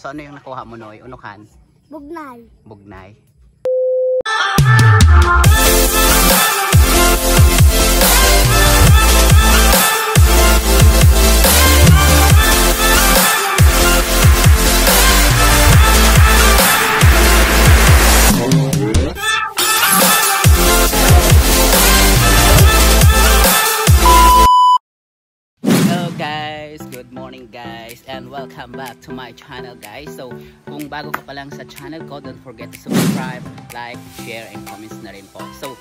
So ano yung nakuha mo, Noy? Unukan? Bugnay. Bugnay. Good morning guys and welcome back to my channel guys. So kung bago ka pa lang sa channel ko, don't forget to subscribe, like, share, and comments na rin po. So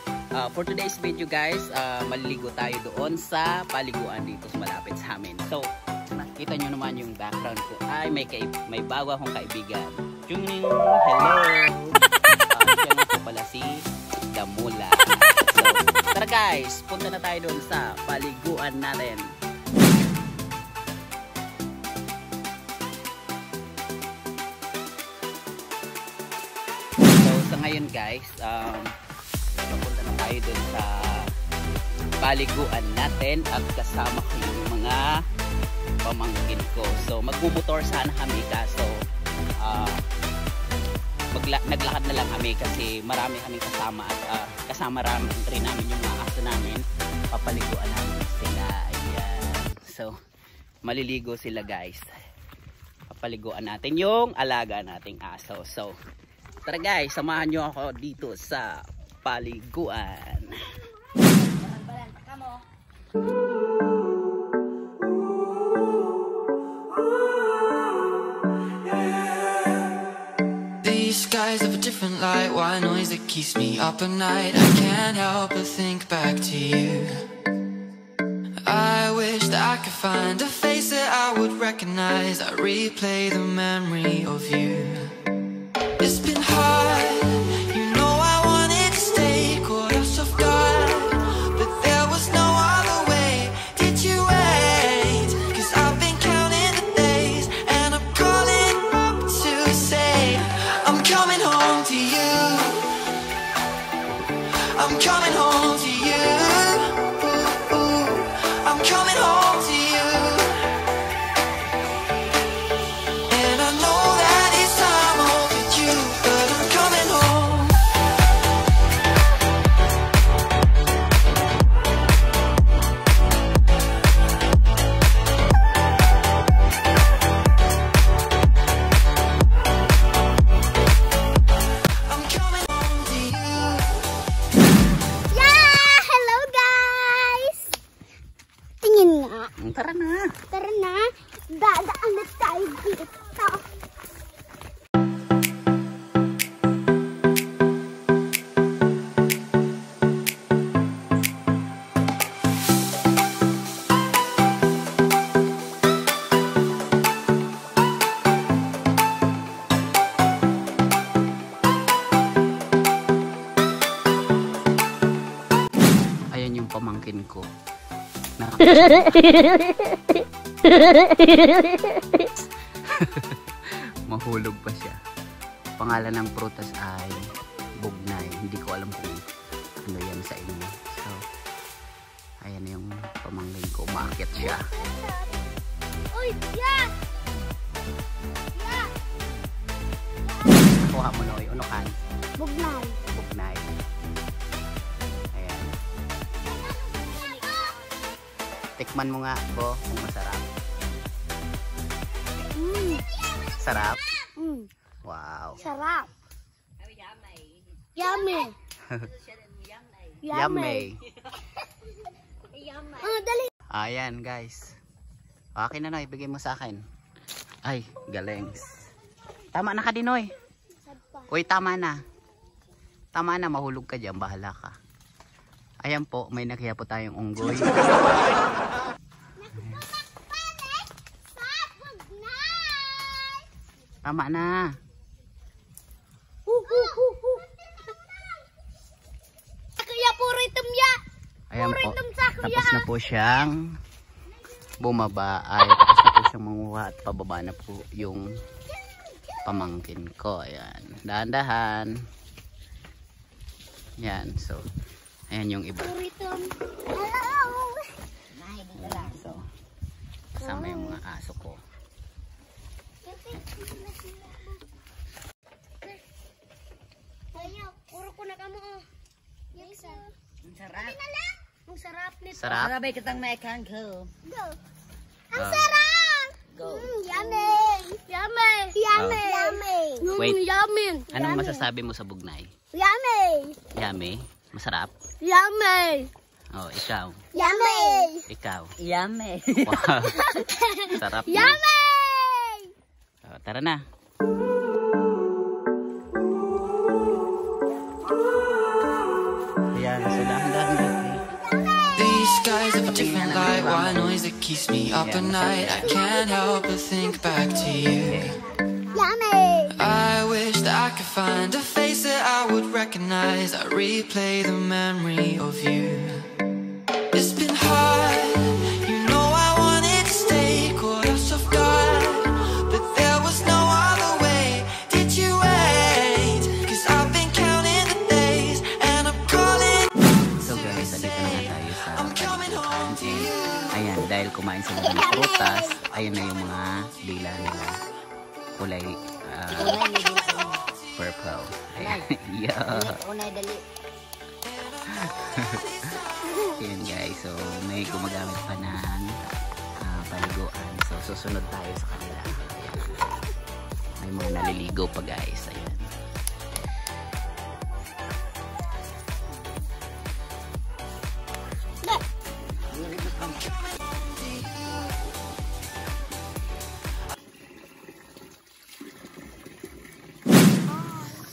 for today's video guys, maliligo tayo doon sa Paliguan dito sa malapit sa amin. So nakita nyo naman yung background ko ay may bago akong kaibigan. Hello! Siya nga po pala si Damula. So tara guys, punta na tayo doon sa Paliguan natin. Ngayon guys, pupunta na tayo dun sa Paliguan natin at kasama ko yung mga pamangkin ko. So magbumotor sana kami kaso naglakad na lang kami kasi marami kaming kasama at kasama rin namin yung mga aso namin. Papaliguan namin sila. Ayan. So maliligo sila guys. Papaliguan natin yung alaga nating aso. So tara guys, samahan nyo ako dito sa Paliguan. These skies have a different light, white noise that keeps me up at night. I can't help but think back to you. I wish that I could find a face that I would recognize. I replay the memory of you. It's been hard, you know I wanted to stay, caught us off guard, but there was no other way. Did you wait? 'Cause I've been counting the days, and I'm calling up to say I'm coming home to you. I'm coming home to you. I'm coming home to you. And I know that it's time overdue, but I'm coming home. I'm coming home to you. Yeah! Hello guys! Tingin nga. Tara na. Tara na. Dadaan na tayo dito. Ayan yung pamangkin ko. Mahulog pa siya. Pangalan ng prutas ay Bugnay. Hindi ko alam kung ano yan sa inyo. So ayan yung pamangkin ko. Umaakit siya. Uy! Yeah! Yeah! Kuha mo, Noy. Unukan? Bugnay. Bugnay. Ayan. Tikman mo nga, Bo, kung masarap. Sarap? Wow. Sarap. Yummy. Yummy. Dali. Ayan guys. Akin na, Noy. Bigay mo sa akin. Ay, galing. Tama na ka din, Noy. Uy, tama na. Tama na, mahulog ka dyan. Bahala ka. Ayan po, may nakiya po tayong unggoy. Tama na. Kaya puro item ya. Ayan Puro po. item sa kuya. Tapos na po siyang bumaba. Ay, tapos na po siyang manguha at pababa na po yung pamangkin ko. Ayan. Dahan-dahan. Ayan. So, ayan yung iba. Puro item. Ayan, so, kasama yung mga aso ko. Sarap. Marabay kitang maikang ko. Go. Ang sarap! Go. Yummy! Yummy! Yummy! Yummy! Wait. Yummy! Anong masasabi mo sa Bugnay? Yummy! Yummy? Masarap? Yummy! Oh, ikaw. Yummy! Ikaw. Yummy. Wow. Sarap na. Yummy! Oh, tara na. Ayan, so dahan-dahan. These skies have a different light. White noise that keeps me up at night. I can't help but think back to you. Yummy! I wish that I could find a face that I would recognize. I replay the memory of you. It's been hard, you know I wanted to stay, caught us off guard, but there was no other way. Did you wait? 'Cause I've been counting the days, and I'm calling. So guys, andito na nga tayo sa I'm coming home to you. ayan, dahil kumain sila ng prutas, ayan na yung mga dila nila. Kulay purple. Ayan. Yeah. Unay dali. Ayan guys, so may gumagamit pa ng paliguan. So susunod tayo sa kanila. Ayan. May mga naliligo pa guys. Ayan.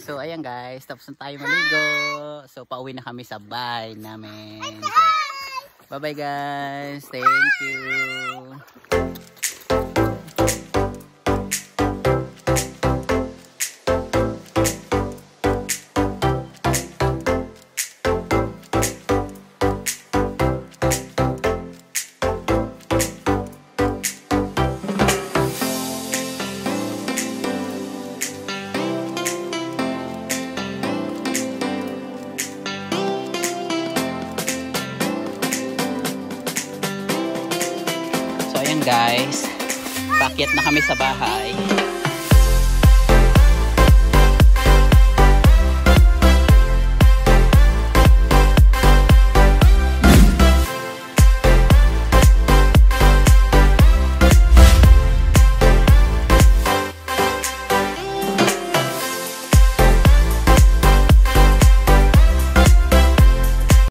So ayan guys, tapos na tayo maligo. So pauwi na kami sa bahay namin. So, bye bye guys. Thank you. Guys, paakyat na kami sa bahay.